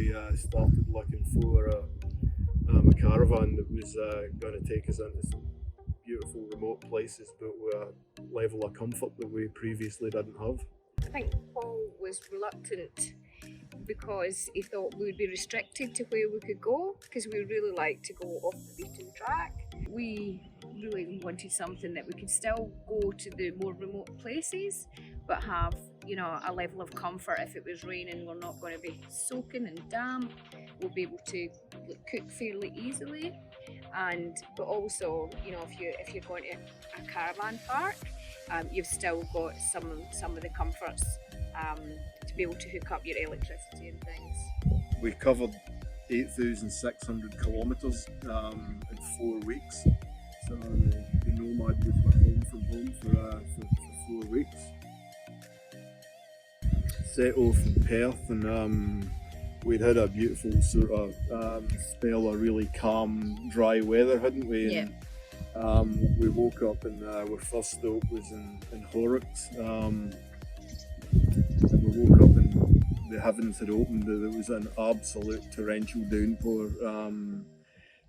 we started looking for a caravan that was going to take us into some beautiful remote places, but with a level of comfort that we previously didn't have. I think Paul was reluctant because he thought we would be restricted to where we could go, because we really like to go off the beaten track. We really wanted something that we could still go to the more remote places but have, you know, a level of comfort. If it was raining, we're not going to be soaking and damp. We'll be able to cook fairly easily, but also, you know, if you're going to a caravan park, you've still got some of the comforts to be able to hook up your electricity and things. We covered 8,600 kilometres in 4 weeks. So the Nomad was home from home for 4 weeks. Set off in Perth, and we'd had a beautiful sort of spell of really calm, dry weather, hadn't we? Yeah. And we woke up and our first stop was in Horrocks. And we woke up and the heavens had opened. There was an absolute torrential downpour.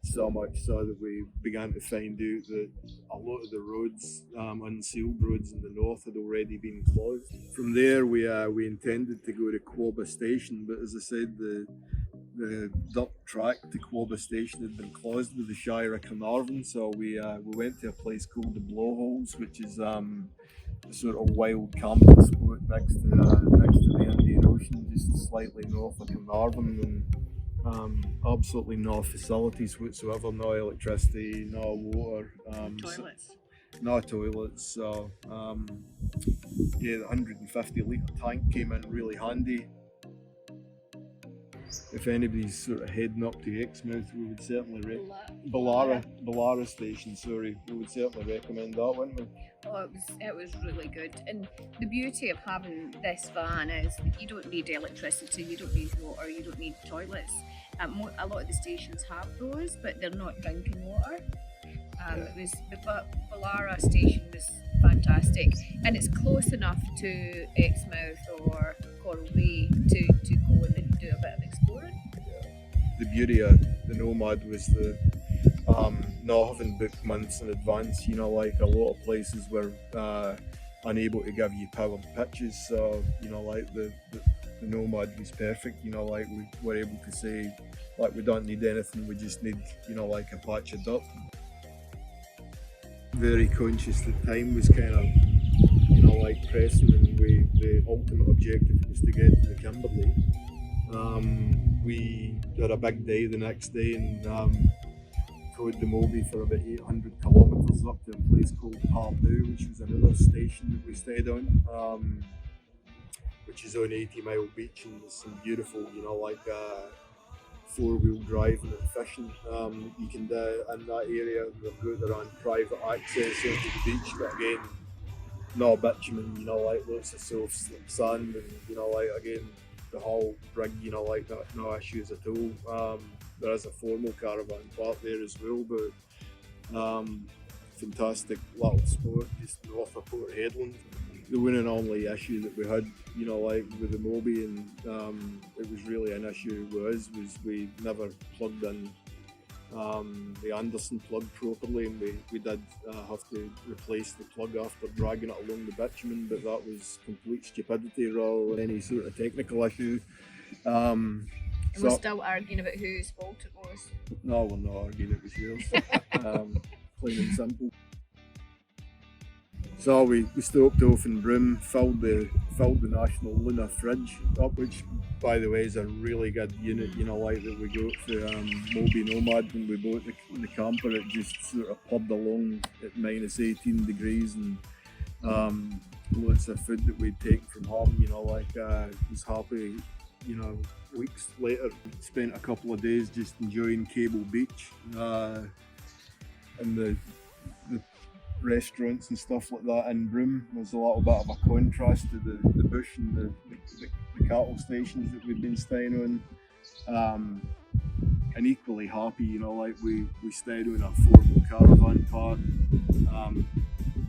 So much so that we began to find out that a lot of the roads, unsealed roads in the north, had already been closed. From there we intended to go to Quobba Station, but as I said, the dirt track to Quobba Station had been closed with the Shire of Carnarvon, so we went to a place called the Blowholes, which is a sort of wild camping spot next to the Indian Ocean, just slightly north of Carnarvon. And absolutely no facilities whatsoever, no electricity, no water, Toilets. No toilets. So yeah, the 150 litre tank came in really handy. If anybody's sort of heading up to Exmouth, we would certainly Ballara Station, sorry, we would certainly recommend that, wouldn't we? Oh, it was really good. And the beauty of having this van is that you don't need electricity, you don't need water, you don't need toilets. A lot of the stations have those, but they're not drinking water. The Ballara station was fantastic, and it's close enough to Exmouth or Coral Bay to go and do a bit of exploring. The beauty of the Nomad was the not having booked months in advance. You know, like a lot of places were unable to give you powered pitches, so you know, like the Nomad was perfect. You know, like we were able to say, like, we don't need anything, we just need, you know, like a patch of dirt. Very conscious that time was kind of, you know, like pressing, and the ultimate objective was to get to the Kimberley. We had a big day the next day and rode the Mobi for about 800 kilometres up to a place called PARDOO, which was another station that we stayed on, which is on 80 Mile Beach, and there's some beautiful, you know, like 4-wheel driving and fishing you can do in that area. They've got their own private access onto the beach, but again, no bitumen, you know, like lots of soft sand, and you know, like again, the whole rig, you know, like that, no issues at all. There is a formal caravan park there as well, but fantastic little spot just north of Port Hedland. The one and only issue that we had, you know, like with the Mobi, and it was really an issue with us, was we never plugged in the Anderson plug properly, and we did have to replace the plug after dragging it along the bitumen, but that was complete stupidity rather than any sort of technical issue. And we're still arguing about whose fault it was. No, we're not arguing, it was yours. Plain and simple. So we stopped off in Broome, filled the National Luna fridge up, which by the way is a really good unit, you know, like that we got for Mobi Nomad when we bought the camper. It just sort of purred along at minus 18 degrees, and lots of food that we'd take from home, you know, like was happy, you know. Weeks later, spent a couple of days just enjoying Cable Beach and the restaurants and stuff like that in Broome. There's a little bit of a contrast to the bush and the cattle stations that we've been staying on. And equally happy, you know, like we stayed on a formal caravan park.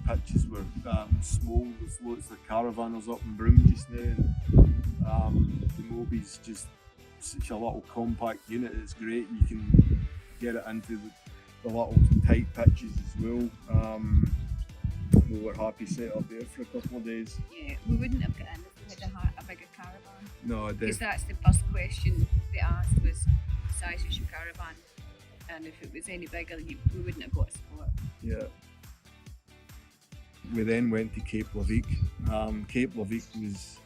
Pitches were small, there's lots of caravanners up in Broome just now, and the Mobi's just such a little compact unit. It's great. You can get it into the little tight pitches as well. We were happy set up there for a couple of days. Yeah, we wouldn't have got in if we had a bigger caravan. No, because that's the first question they asked was the size of your caravan, and if it was any bigger, we wouldn't have got a spot. Yeah. We then went to Cape LEVEQUE. Cape LEVEQUE was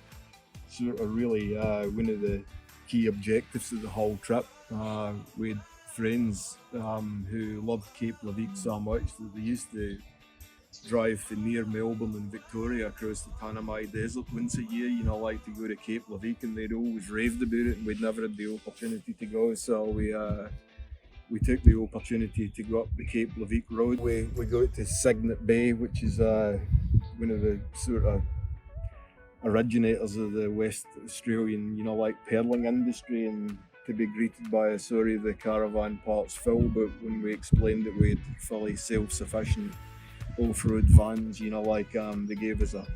sort of really one of the key objectives of the whole trip. We had friends who loved Cape LEVEQUE so much that they used to drive from near Melbourne and Victoria across the Tanami Desert once a year, you know, like to go to Cape LEVEQUE, and they'd always raved about it, and we'd never had the opportunity to go, so we took the opportunity to go up the Cape LEVEQUE road. We go to CYGNET Bay, which is one of the sort of originators of the West Australian, you know, like pearling industry, and to be greeted by a sorry the caravan park's full, but when we explained that we had fully self-sufficient off-road vans, you know, like they gave us a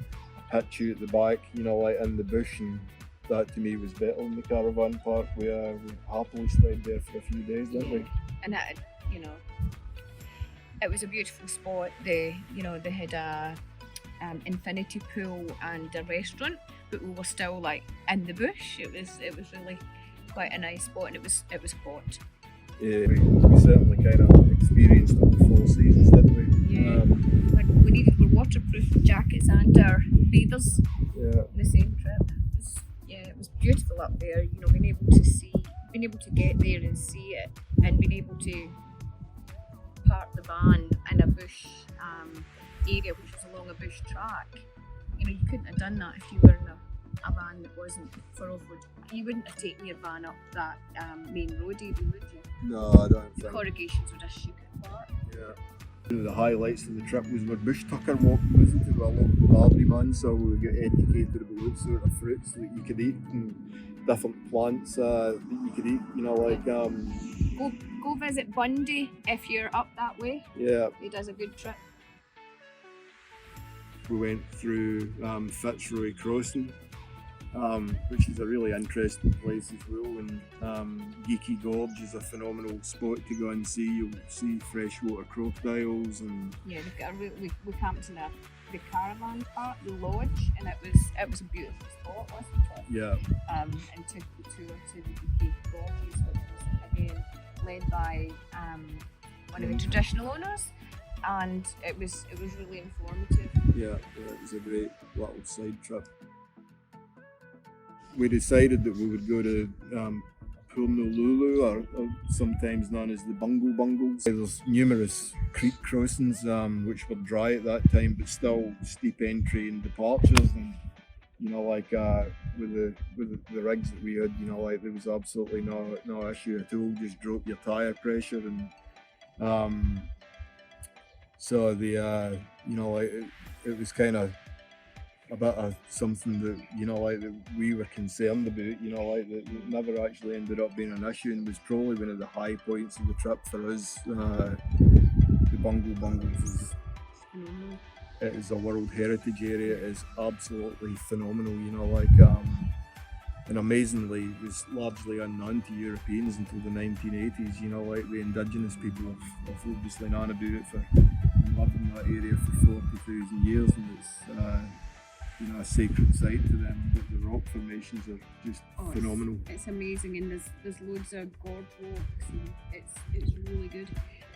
pitch at the back, you know, like in the bush, and that to me was better than the caravan park. We happily stayed there for a few days, didn't we? And that, you know, it was a beautiful spot. They had a infinity pool and a restaurant, but we were still like in the bush. It was really quite a nice spot, and it was hot. Yeah, we certainly kind of experienced all 4 seasons, didn't we? Yeah. We needed our waterproof jackets and our bathers. Yeah. On the same trip. It was beautiful up there. You know, being able to get there and see it, and being able to park the van in a bush area, which was along a bush track. You know, you couldn't have done that if you were in a van that wasn't for off-road. You wouldn't have taken your van up that main road even, would you? No, I don't The think. corrugations would have shook it apart. Yeah. One of the highlights of the trip was our bush tucker walk, wasn't it? Our local barley man, so we got educated about what sort of fruits that you could eat and different plants that you could eat, you know, like Go visit Bundy if you're up that way. yeah. He does a good trip. We went through FITZROY crossing, which is a really interesting place as well, and Geeky Gorge is a phenomenal spot to go and see. You'll see freshwater crocodiles, and Yeah, we camped in the caravan park, the lodge, and it was a beautiful spot, wasn't it? yeah, And took the tour to the Geeky Gorges, which was again led by one of the traditional owners, and it was really informative. yeah, it was a great little side trip. We decided that we would go to Purnululu, or sometimes known as the Bungles. There's numerous creek crossings which were dry at that time, but still steep entry and departures. And you know, like with the rigs that we had, you know, like there was absolutely no issue at all. Just drop your tyre pressure, and so the you know, like it was kind of a bit of something that, you know, like that we were concerned about, you know, like that never actually ended up being an issue, and was probably one of the high points of the trip for us. The Bungles it is a World Heritage Area. It is absolutely phenomenal, you know, like and amazingly it was largely unknown to Europeans until the 1980s, you know, like the indigenous people have obviously known about it for lived in that area for 40,000 years, and it's you know, a sacred site to them. But the rock formations are just phenomenal. It's amazing, and there's loads of gorge walks, and it's really good.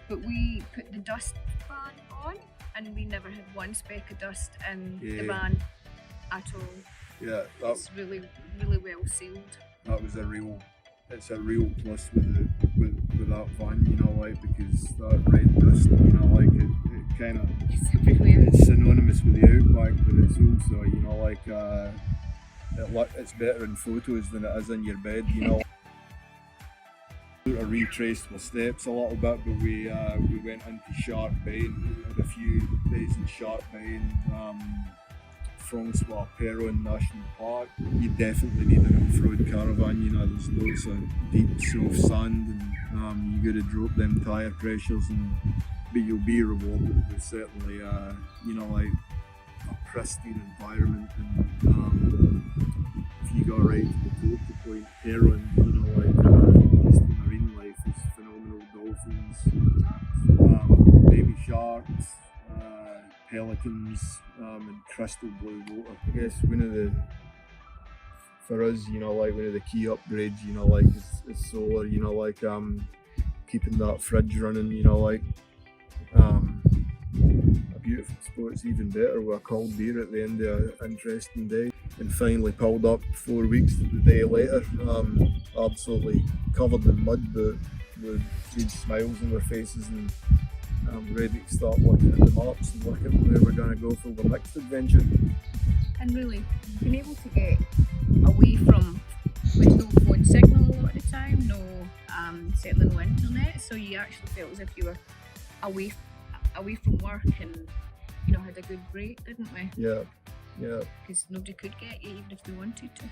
But we put the dust ban on, and we never had one speck of dust in the van at all. Yeah, It's really well sealed. that was it's a real plus with that van, you know, like, because that red dust, you know, like it kind of, It's everywhere. it's synonymous with the outback, but it's also, you know, like it's better in photos than it is in your bed, you know. Sort of retraced our steps a little bit, but we went into Shark Bay and had a few days in Shark Bay and Francois Perron National Park. You definitely need an off-road caravan, you know, there's loads of deep soft sand, and you got to drop them tyre pressures, but you'll be rewarded with certainly, you know, like a pristine environment, and if you go right to the focal point, Heron, you know, like just the marine life is phenomenal. Dolphins, baby sharks, pelicans, and crystal blue water. I guess for us, you know, like one of the key upgrades, you know, like is solar, you know, like keeping that fridge running, you know, like a beautiful spot's even better with a cold beer at the end of an interesting day. And finally pulled up 4 weeks the day later, absolutely covered in mud, but with huge smiles on their faces, and ready to start looking at the maps and looking at where we're going to go for the next adventure. And really being able to get away from, with no phone signal a lot of the time, no certainly no internet, so you actually felt as if you were away from work, and you know, had a good break, didn't we? Yeah. Because nobody could get you even if they wanted to.